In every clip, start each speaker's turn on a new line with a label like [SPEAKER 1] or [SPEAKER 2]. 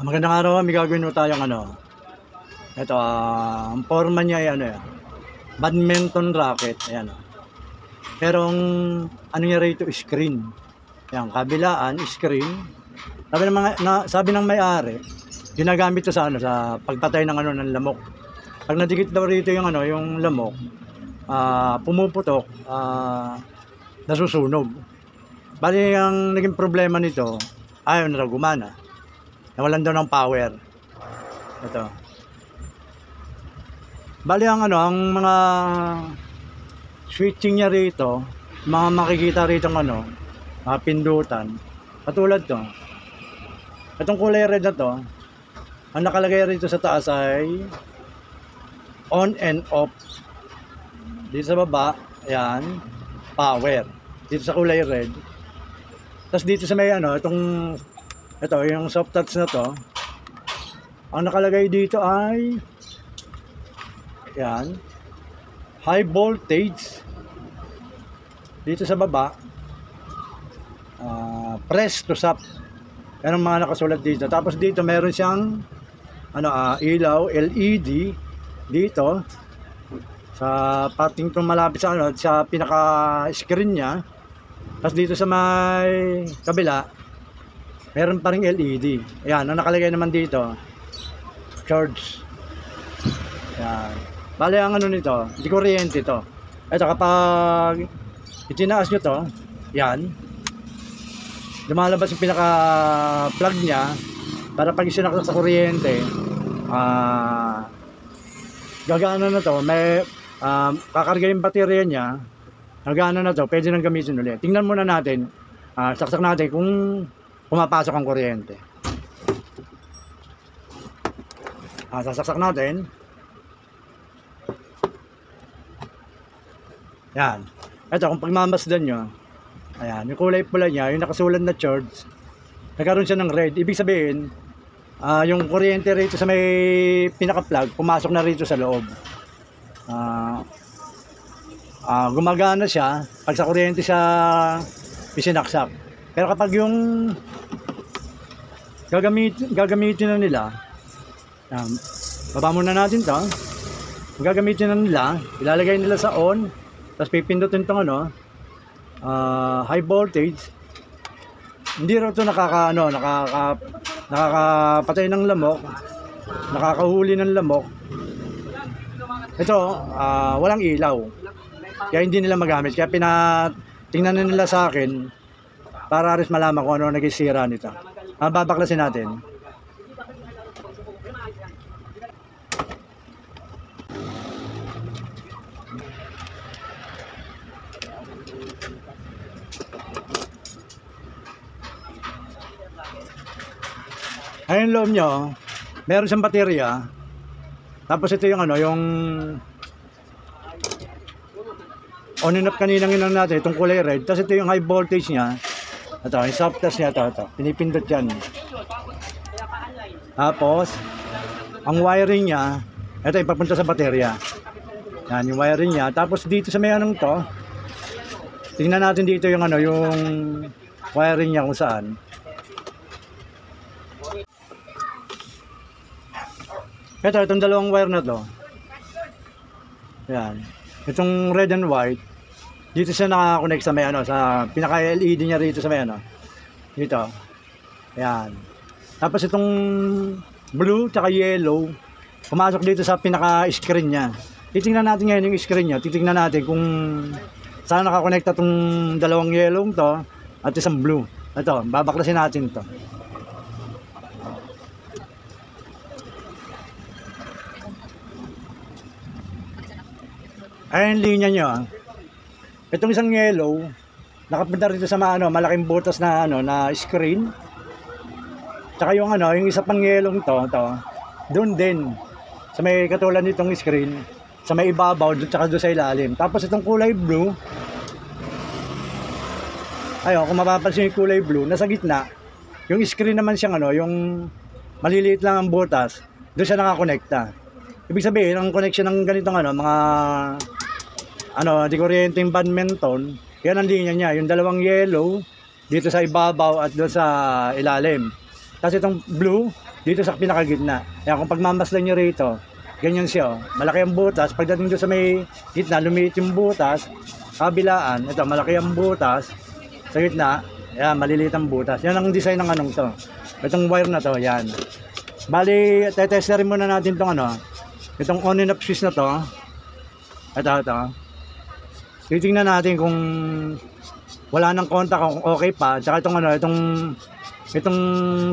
[SPEAKER 1] Magandang araw, may gagawin mo tayong ito, ang forma niya ay badminton racket, ayan. Pero ang ano niya rito, screen. Ayan, kabilaan, screen. Sabi ng may-ari, ginagamit to sa sa pagpatay ng ng lamok. Pag nadikit daw rito yung yung lamok, pumuputok, nasusunog. Bali, ang naging problema nito, ayaw na raw gumana. Nawalan daw ng power. Ito. Bali ang mga switching niya rito, mga makikita rito mga pindutan. Katulad to. Itong kulay red na to, ang nakalagay rito sa taas ay on and off. Dito sa baba, ayan, power. Dito sa kulay red. Tapos dito sa may ito, yung soft touch na to, ang nakalagay dito ay yan, high voltage. Dito sa baba, press to stop. Yan ang mga nakasulat dito. Tapos dito meron siyang ilaw LED dito sa pating itong malapit sa sa pinaka screen niya. Tapos dito sa may kabila meron pa ring LED. Ayan, ang nakalagay naman dito, charge. Ayan. Bale, ang nito, di kuryente to. Ito, kapag itinaas nyo to, yan, lumalabas yung pinaka-plug niya, para pag isinaksak sa kuryente, gagana na to, may, kakarga yung baterya niya, gagana na to, pwede nang gamitin ulit. Tingnan muna natin, saksak natin kung pumapasok ang kuryente. Sasaksak natin. Yan. Ito, kung pagmamasdan nyo, ayan, yung kulay pula niya, yung nakasulat na charge, nagkaroon siya ng red. Ibig sabihin, yung kuryente rito sa may pinaka-plug, pumasok na rito sa loob. Gumagana siya pag sa kuryente siya isinaksak. Pero kapag yung gagamitin na nila, baba muna natin to. Gagamitin na nila, ilalagay nila sa on, tapos pipindutin tong high voltage. Hindi raw to nakakapatay ng lamok, nakakahuli ng lamok. Ito, walang ilaw, kaya hindi nila magamit. Kaya tingnan na nila sa akin para rin malaman kung ano nagisira nito. Babaklasin natin. Ayun, loob nyo, meron siyang baterya. Tapos ito yung yung on and off kaninang inang natin, itong kulay red. Tapos ito yung high voltage niya. Ito, yung soft touch niya, ito. Pinipindot yan. Tapos, ang wiring niya, ito yung papunta sa baterya. Yan, yung wiring niya. Tapos dito sa may to, tingnan natin dito yung yung wiring niya kung saan. Ito, itong dalawang wire na to. Yan. Itong red and white, dito siya nakakonect sa may sa pinaka LED niya rito sa may dito. Ayan. Tapos itong blue tsaka yellow, pumasok dito sa pinaka screen niya. Titingnan natin ngayon yung screen niya. Titingnan natin kung saan nakakonekta tong dalawang yellow to at isang blue. Ito, babaklasin natin to. Ayan linya nyo. Itong isang yellow, nakapunta rito sa malaking butas na na screen. Tsaka yung yung isa pang yellow to, doon din. Sa may katulad nitong screen, sa may ibabaw, tsaka doon sa ilalim. Tapos itong kulay blue, ayun, kung mapapansin yung kulay blue, nasa gitna. Yung screen naman siyang yung maliliit lang ang butas, doon siya nakakonekta. Ibig sabihin, ang connection ng ganitong mga di kuryenteng badminton, yan ang linya niya, yung dalawang yellow dito sa ibabaw at doon sa ilalim. Tapos itong blue, dito sa pinakagitna. Kaya kung pagmamasdan nyo rito, ganyan siya. Oh. Malaki ang butas. Pagdating doon sa may gitna, lumiit yung butas. Kabilaan, ito, malaki ang butas. Sa gitna, yan, maliliit ang butas. Yan ang design ng anong to. Itong wire na to, yan. Bali, tetesterin muna natin itong ano. Itong on and off switch na to. Ito. Titingnan natin kung wala nang contact, kung okay pa. Tsaka itong ano, itong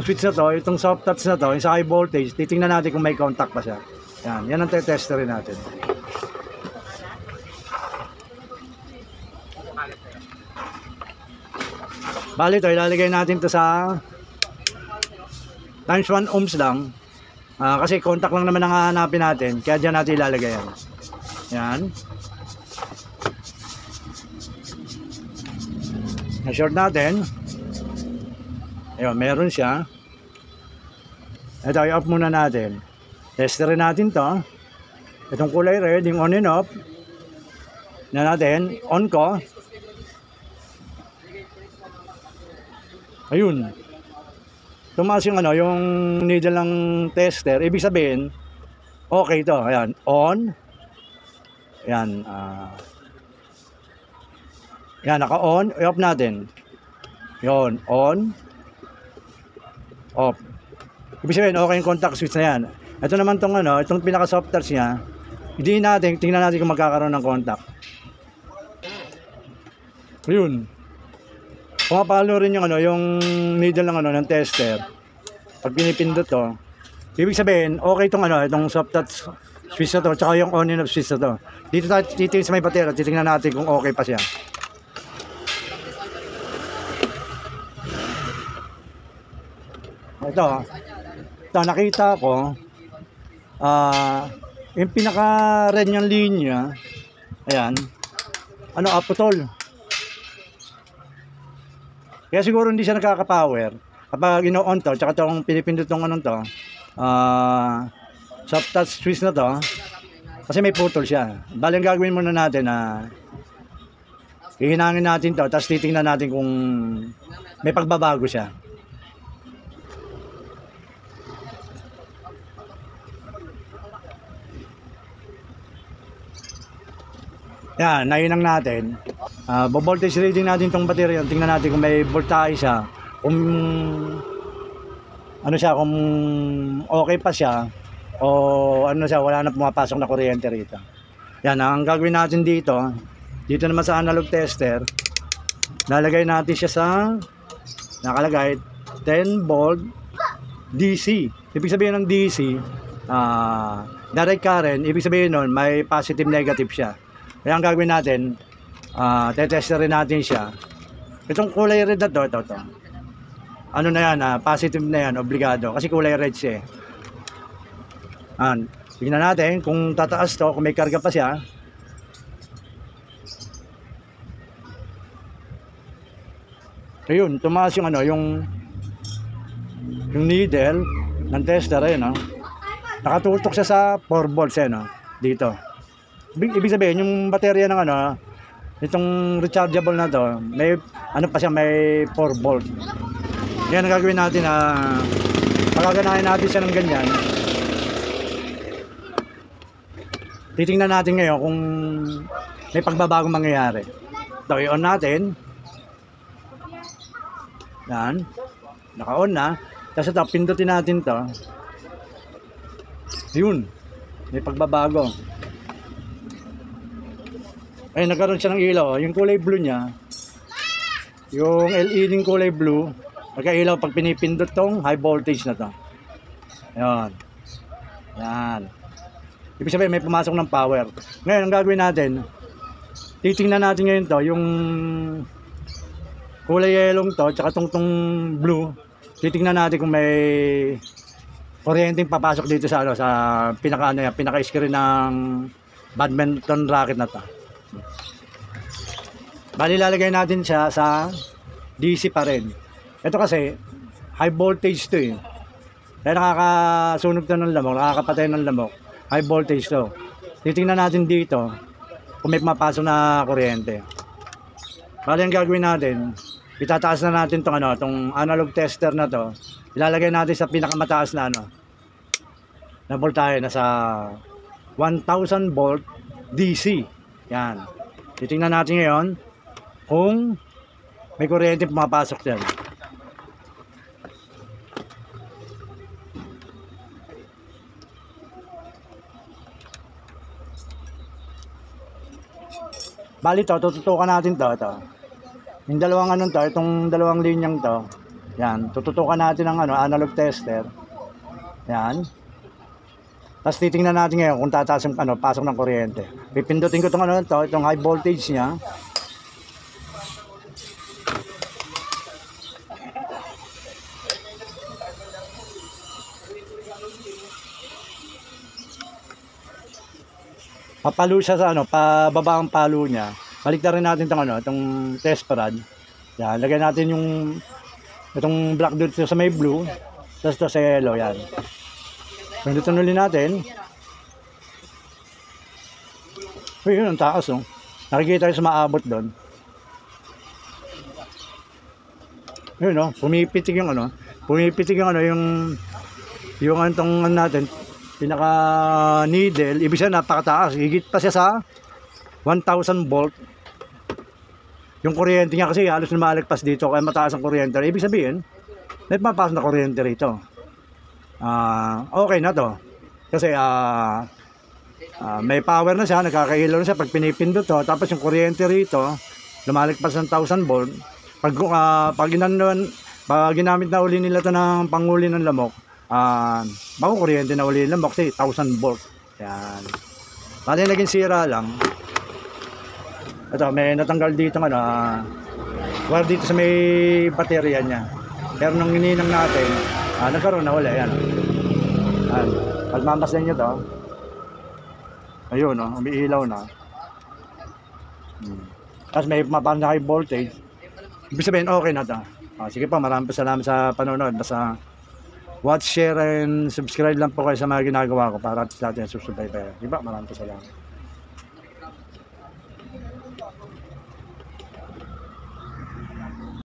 [SPEAKER 1] switch na to, itong soft touch na to, yung sa high voltage, titingnan natin kung may contact pa siya. Yan ang tetesterin natin. Bali ito, ilalagay natin to sa times 1 ohms lang. Kasi contact lang naman ang hanapin natin, kaya dyan natin ilalagay yan. Yan. Na-short natin. Ayun, meron siya. Ito, i-off muna natin. Testerin natin to. Itong kulay red, yung on and off. Na natin, on ko. Ayun. Tumaas yung ano, yung needle ng tester. Ibig sabihin, okay to. Ayan, on. Ayan, yan, naka-on. I-off natin. Yun, on. Off. Ibig sabihin, okay yung contact switch na yan. Ito naman tong ano, itong pinaka-soft touch niya. Hindi natin, tingnan natin kung magkakaroon ng contact. Yun. Pumapalo rin yung ano, yung needle ng ano, ng tester. Pag pinipindot to, ibig sabihin, okay itong ano, itong soft touch switch na to, tsaka yung on and off switch na to. Dito tayo titingin sa may batera, titingnan natin kung okay pa siya. Ito nakita ko, yung pinaka-red niyang linya, ayan, ano, putol. Kaya siguro hindi siya nakaka-power kapag ino-on to, tsaka itong pinipindot tong anong to, soft touch switch na to, kasi may putol siya. Bali ang gagawin muna natin na hihinangin natin to, tapos titingnan natin kung may pagbabago siya. Yan, nainang natin. Voltage reading natin itong baterya. Tingnan natin kung may voltage siya. Kung ano siya, kung okay pa siya. O ano siya, wala na pumapasok na kuryente rito. Yan, ang gagawin natin dito. Dito naman sa analog tester. Lalagay natin siya sa nakalagay 10 volt DC. Ibig sabihin ng DC, direct current. Ibig sabihin nun, may positive negative siya. Kaya ang gagawin natin, tetesterin natin siya. Itong kulay red na to, ito. Ano na yan, positive na yan, obligado. Kasi kulay red siya. Tingnan natin kung tataas to, kung may karga pa siya. Ayun, tumaas yung ano, yung needle ng tester, ayun, no? Nakatutok siya sa 4 volts, no? Dito. Ibig sabihin, yung baterya ng ano, itong rechargeable na to, may ano pa siya, may 4 volt. Yan ang gagawin natin na pagaganahin natin siya ng ganyan. Titingnan natin ngayon kung may pagbabagong mangyayari. Ito, i-on natin. Yan. Naka-on na. Tapos ito, pindutin natin to. Yun. May pagbabago. Ay, nagkaroon siya ng ilaw. Yung kulay blue niya, yung LED ng kulay blue, nagka-ilaw pag pinipindot tong high voltage na to. Ayan. Yan. Ibig sabihin, may pumasok ng power. Ngayon, ang gagawin natin, titingnan natin ngayon to, yung kulay yellow to, tsaka tong blue, titingnan natin kung may kuryenteng papasok dito sa, ano, sa pinaka-screen ng badminton racket na to. Bali, lalagay natin siya sa DC pa rin. Ito kasi high voltage to eh. Kaya nakakasunog to ng lamok, nakakapatay ng lamok. High voltage to. Titingnan natin dito kung may mapasok na kuryente. Bali, ang gagawin natin, itataas na natin tong ano, tong analog tester na to. Ilalagay natin sa pinakamataas na ano, na voltahe na sa 1000 volt DC. Yan. Titingnan natin ngayon kung may kuryente pumapasok diyan. Bali to, tututukan natin to, ito. Yung dalawang ano to, itong dalawang linyang to. Yan, tututukan natin ang ano, analog tester. Yan. Tapos titingnan natin ngayon kung tataas yung ano, pasok ng kuryente. Pipindutin ko itong ano to, itong high voltage niya. Papalo siya sa ano, pababa ang palo niya. Baliktarin natin itong ano, itong test rod. Yan, lagyan natin yung itong black dito sa may blue, tapos ito sa yellow, yan. Pindutin ulit natin. Uy, yun ang taas, oh. Nakikita yung sumaabot doon. Yun, oh, pumipitik yung ano, yung antong ano natin, pinaka needle, ibig sabihin napakataas, higit pa siya sa 1000 volt. Yung kuryente niya kasi halos lumalagpas dito, kaya mataas ang kuryente. Ibig sabihin, may papasok na kuryente rito. Okay na to. Kasi may power na siya, nagkakailaw na siya pag pinipindot to. Tapos yung kuryente rito, lumalagpas ng 1000 volt. Pag ginamit na uli nila to ng panguli ng lamok, bago kuryente na uli ng lamok kasi 1000 volt. Yan. Bali naging sira lang. Ito, may natanggal dito ano, wire dito sa may baterya niya. Pero nung ininang natin, nagkaroon na uli. Yan. Yan. Pagmamasdan nyo to. Ayun, oh, umiilaw na. Tapos may mapang high voltage. Ibig sabihin, okay na to. Sige po, maraming salamat sa panonood. Basta watch, share, and subscribe lang po kayo sa mga ginagawa ko para at natin susubaybayan. Diba? Maraming salamat.